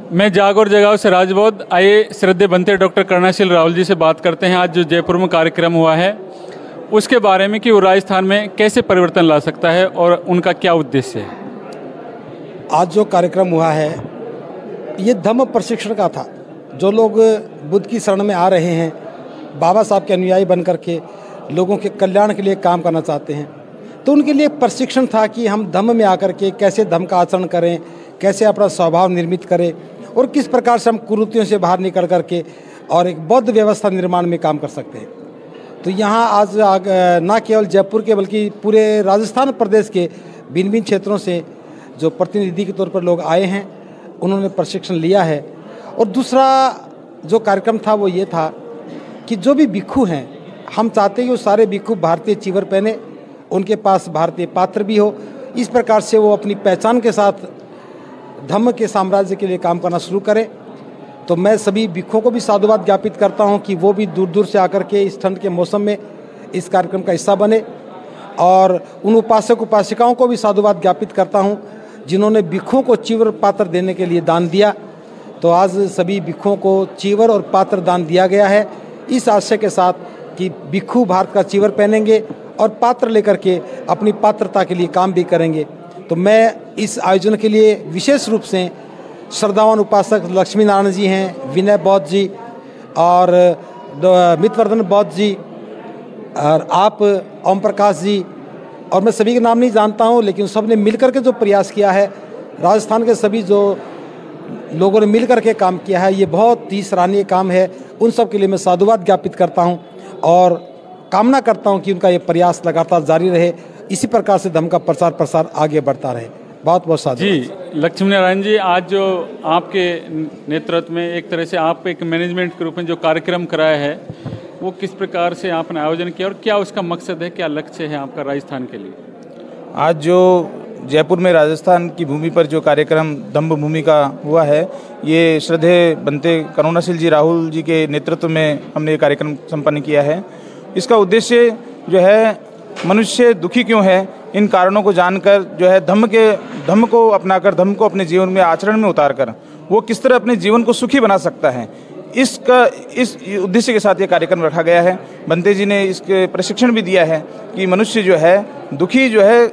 मैं जागौर जगाओ से राजबोध। आइए श्रद्धेय बनते डॉक्टर कर्णाशील राहुल जी से बात करते हैं। आज जो जयपुर में कार्यक्रम हुआ है उसके बारे में कि वो राजस्थान में कैसे परिवर्तन ला सकता है और उनका क्या उद्देश्य है। आज जो कार्यक्रम हुआ है ये धम्म प्रशिक्षण का था। जो लोग बुद्ध की शरण में आ रहे हैं, बाबा साहब के अनुयायी बन करके लोगों के कल्याण के लिए काम करना चाहते हैं, तो उनके लिए प्रशिक्षण था कि हम धम्म में आकर के कैसे धम्म का आचरण करें, कैसे अपना स्वभाव निर्मित करें और किस प्रकार से हम कुरीतियों से बाहर निकल करके और एक बौद्ध व्यवस्था निर्माण में काम कर सकते हैं। तो यहाँ आज न केवल जयपुर के बल्कि पूरे राजस्थान प्रदेश के भिन्न भिन्न क्षेत्रों से जो प्रतिनिधि के तौर पर लोग आए हैं, उन्होंने प्रशिक्षण लिया है। और दूसरा जो कार्यक्रम था वो ये था कि जो भी भिक्षु हैं, हम चाहते हैं कि वो सारे भिक्षु भारतीय चीवर पहने, उनके पास भारतीय पात्र भी हो। इस प्रकार से वो अपनी पहचान के साथ धम्म के साम्राज्य के लिए काम करना शुरू करें। तो मैं सभी भिक्षुओं को भी साधुवाद ज्ञापित करता हूं कि वो भी दूर दूर से आकर के इस ठंड के मौसम में इस कार्यक्रम का हिस्सा बने। और उन उपासक उपासिकाओं को भी साधुवाद ज्ञापित करता हूं जिन्होंने भिक्षुओं को चीवर पात्र देने के लिए दान दिया। तो आज सभी भिक्षुओं को चीवर और पात्र दान दिया गया है, इस आशय के साथ कि भिक्षु भारत का चीवर पहनेंगे और पात्र लेकर के अपनी पात्रता के लिए काम भी करेंगे। तो मैं इस आयोजन के लिए विशेष रूप से श्रद्धावान उपासक लक्ष्मी नारायण जी हैं, विनय बौद्ध जी और मितवर्धन बौद्ध जी और आप ओम प्रकाश जी, और मैं सभी के नाम नहीं जानता हूं, लेकिन सब ने मिलकर के जो प्रयास किया है, राजस्थान के सभी जो लोगों ने मिलकर के काम किया है, ये बहुत ही सराहनीय काम है। उन सब के लिए मैं साधुवाद ज्ञापित करता हूं और कामना करता हूं कि उनका ये प्रयास लगातार जारी रहे। इसी प्रकार से धम्म का प्रसार आगे बढ़ता रहे। बहुत बहुत साधुवाद जी। लक्ष्मी नारायण जी, आज जो आपके नेतृत्व में एक तरह से आप एक मैनेजमेंट के रूप में जो कार्यक्रम कराया है, वो किस प्रकार से आपने आयोजन किया और क्या उसका मकसद है, क्या लक्ष्य है आपका राजस्थान के लिए? आज जो जयपुर में राजस्थान की भूमि पर जो कार्यक्रम धम्म भूमि का हुआ है, ये श्रद्धेय बनते करुणाशील जी राहुल जी के नेतृत्व में हमने ये कार्यक्रम संपन्न किया है। इसका उद्देश्य जो है, मनुष्य दुखी क्यों है, इन कारणों को जानकर जो है धम्म को अपनाकर, धम्म को अपने जीवन में आचरण में उतारकर वो किस तरह अपने जीवन को सुखी बना सकता है, इस उद्देश्य के साथ ये कार्यक्रम रखा गया है। बनते जी ने इसके प्रशिक्षण भी दिया है कि मनुष्य जो है दुखी जो है,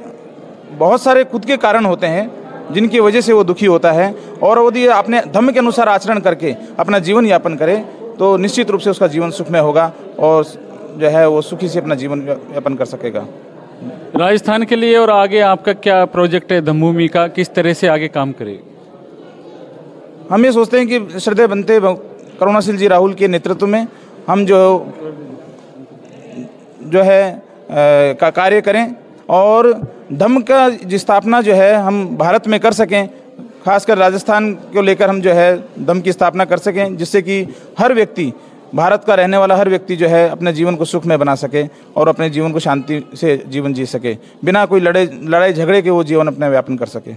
बहुत सारे खुद के कारण होते हैं जिनकी वजह से वो दुखी होता है, और यदि अपने धम्म के अनुसार आचरण करके अपना जीवन यापन करे तो निश्चित रूप से उसका जीवन सुखमय होगा और जो है वो सुखी से अपना जीवन यापन कर सकेगा। राजस्थान के लिए और आगे आपका क्या प्रोजेक्ट है धम्म भूमि का, किस तरह से आगे काम करेगा? हम ये सोचते हैं कि श्रद्धेय बनते करुणाशील जी राहुल के नेतृत्व में हम जो है का कार्य करें और धम्म का जी स्थापना जो है हम भारत में कर सकें, खासकर राजस्थान को लेकर हम जो है धम्म की स्थापना कर सकें, जिससे कि हर व्यक्ति, भारत का रहने वाला हर व्यक्ति जो है अपने जीवन को सुखमय बना सके और अपने जीवन को शांति से जीवन जी सके, बिना कोई लड़ाई झगड़े के वो जीवन अपना व्यापन कर सके।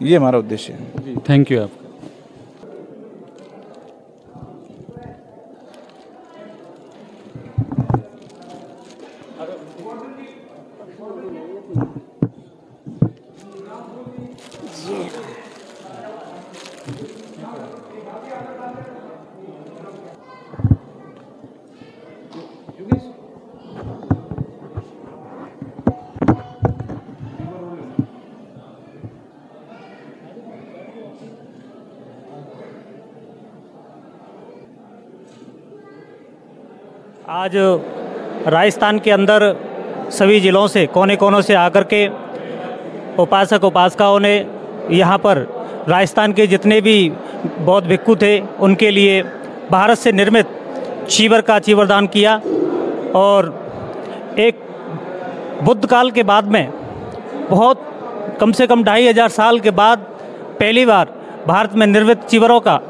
ये हमारा उद्देश्य है। थैंक यू आपका। आज राजस्थान के अंदर सभी ज़िलों से, कोने कोनों से आकर के उपासक उपासिकाओं ने यहाँ पर राजस्थान के जितने भी बौद्ध भिक्षु थे उनके लिए भारत से निर्मित चीवर का चीवरदान किया। और एक बुद्ध काल के बाद में बहुत कम से कम 2500 साल के बाद पहली बार भारत में निर्मित चीवरों का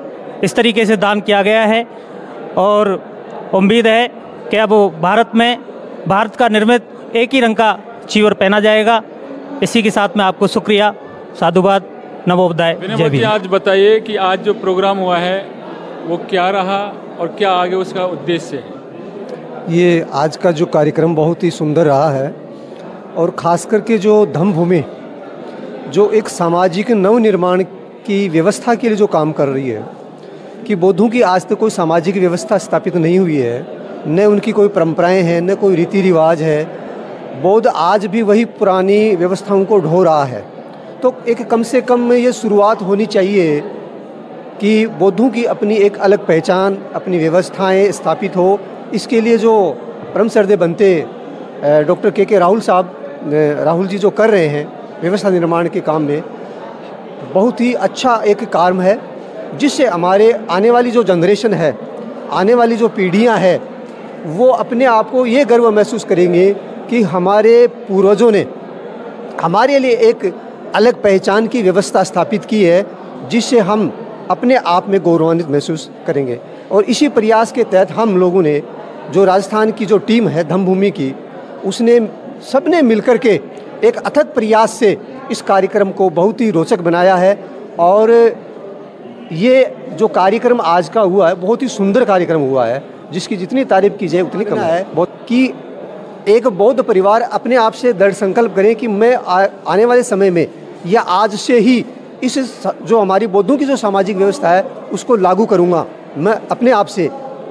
इस तरीके से दान किया गया है। और उम्मीद है कि अब भारत में भारत का निर्मित एक ही रंग का चीवर पहना जाएगा। इसी के साथ में आपको शुक्रिया, साधुवाद, नवोदय, जय भीम। आज बताइए कि आज जो प्रोग्राम हुआ है वो क्या रहा और क्या आगे उसका उद्देश्य है? ये आज का जो कार्यक्रम बहुत ही सुंदर रहा है और ख़ास करके जो धम्म भूमि जो एक सामाजिक नवनिर्माण की व्यवस्था के लिए जो काम कर रही है कि बौद्धों की आज तक कोई सामाजिक व्यवस्था स्थापित नहीं हुई है, न उनकी कोई परंपराएं हैं, न कोई रीति रिवाज है। बौद्ध आज भी वही पुरानी व्यवस्थाओं को ढो रहा है। तो एक कम से कम ये शुरुआत होनी चाहिए कि बौद्धों की अपनी एक अलग पहचान, अपनी व्यवस्थाएं स्थापित हो। इसके लिए जो परम श्रद्धेय बनते डॉक्टर के राहुल साहब, राहुल जी जो कर रहे हैं व्यवस्था निर्माण के काम में, बहुत ही अच्छा एक काम है, जिससे हमारे आने वाली जो जनरेशन है, आने वाली जो पीढ़ियां हैं, वो अपने आप को ये गर्व महसूस करेंगे कि हमारे पूर्वजों ने हमारे लिए एक अलग पहचान की व्यवस्था स्थापित की है, जिससे हम अपने आप में गौरवान्वित महसूस करेंगे। और इसी प्रयास के तहत हम लोगों ने, जो राजस्थान की जो टीम है धम्मभूमि की, उसने सबने मिलकर के एक अथक प्रयास से इस कार्यक्रम को बहुत ही रोचक बनाया है। और ये जो कार्यक्रम आज का हुआ है, बहुत ही सुंदर कार्यक्रम हुआ है, जिसकी जितनी तारीफ की जाए उतनी कम है। बहुत कि एक बौद्ध परिवार अपने आप से दृढ़ संकल्प करें कि मैं आने वाले समय में या आज से ही इस जो हमारी बौद्धों की जो सामाजिक व्यवस्था है उसको लागू करूँगा मैं अपने आप से।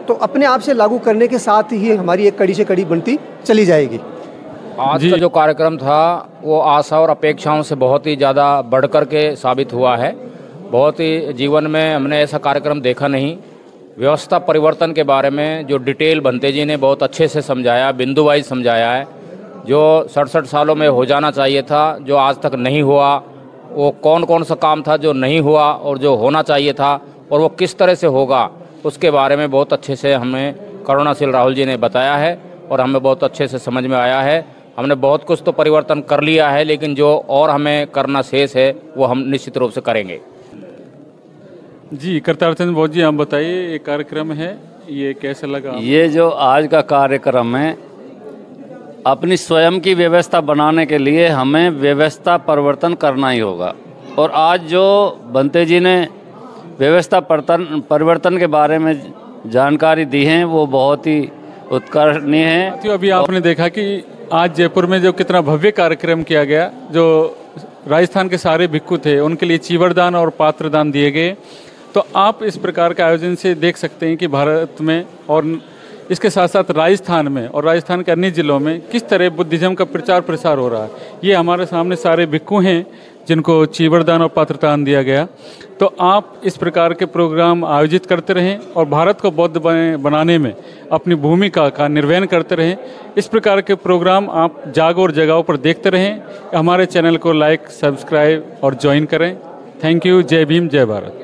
तो अपने आप से लागू करने के साथ ही हमारी एक कड़ी से कड़ी बनती चली जाएगी। आज का जो कार्यक्रम था वो आशा और अपेक्षाओं से बहुत ही ज़्यादा बढ़कर के साबित हुआ है। बहुत ही जीवन में हमने ऐसा कार्यक्रम देखा नहीं। व्यवस्था परिवर्तन के बारे में जो डिटेल बनते जी ने बहुत अच्छे से समझाया, बिंदु वाइज समझाया है। जो 67 सालों में हो जाना चाहिए था, जो आज तक नहीं हुआ, वो कौन कौन सा काम था जो नहीं हुआ और जो होना चाहिए था, और वो किस तरह से होगा, उसके बारे में बहुत अच्छे से हमें करुणाशील राहुल जी ने बताया है और हमें बहुत अच्छे से समझ में आया है। हमने बहुत कुछ तो परिवर्तन कर लिया है, लेकिन जो और हमें करना शेष है वो हम निश्चित रूप से करेंगे। जी, करतार चंद बौद्ध जी, आप बताइए, ये कार्यक्रम है, ये कैसा लगा? ये जो आज का कार्यक्रम है, अपनी स्वयं की व्यवस्था बनाने के लिए हमें व्यवस्था परिवर्तन करना ही होगा। और आज जो बनते जी ने व्यवस्था परिवर्तन के बारे में जानकारी दी है वो बहुत ही उत्कर्षणीय है। तो अभी आपने देखा कि आज जयपुर में जो कितना भव्य कार्यक्रम किया गया, जो राजस्थान के सारे भिक्खु थे उनके लिए चीवरदान और पात्रदान दिए गए। तो आप इस प्रकार के आयोजन से देख सकते हैं कि भारत में और इसके साथ साथ राजस्थान में और राजस्थान के अन्य जिलों में किस तरह बुद्धिज्म का प्रचार प्रसार हो रहा है। ये हमारे सामने सारे भिक्खु हैं जिनको चीवरदान और पात्रदान दिया गया। तो आप इस प्रकार के प्रोग्राम आयोजित करते रहें और भारत को बौद्ध बनाने में अपनी भूमिका का निर्वहन करते रहें। इस प्रकार के प्रोग्राम आप जागो और जगाओ पर देखते रहें। हमारे चैनल को लाइक, सब्सक्राइब और ज्वाइन करें। Thank you. जय भीम, जय भारत।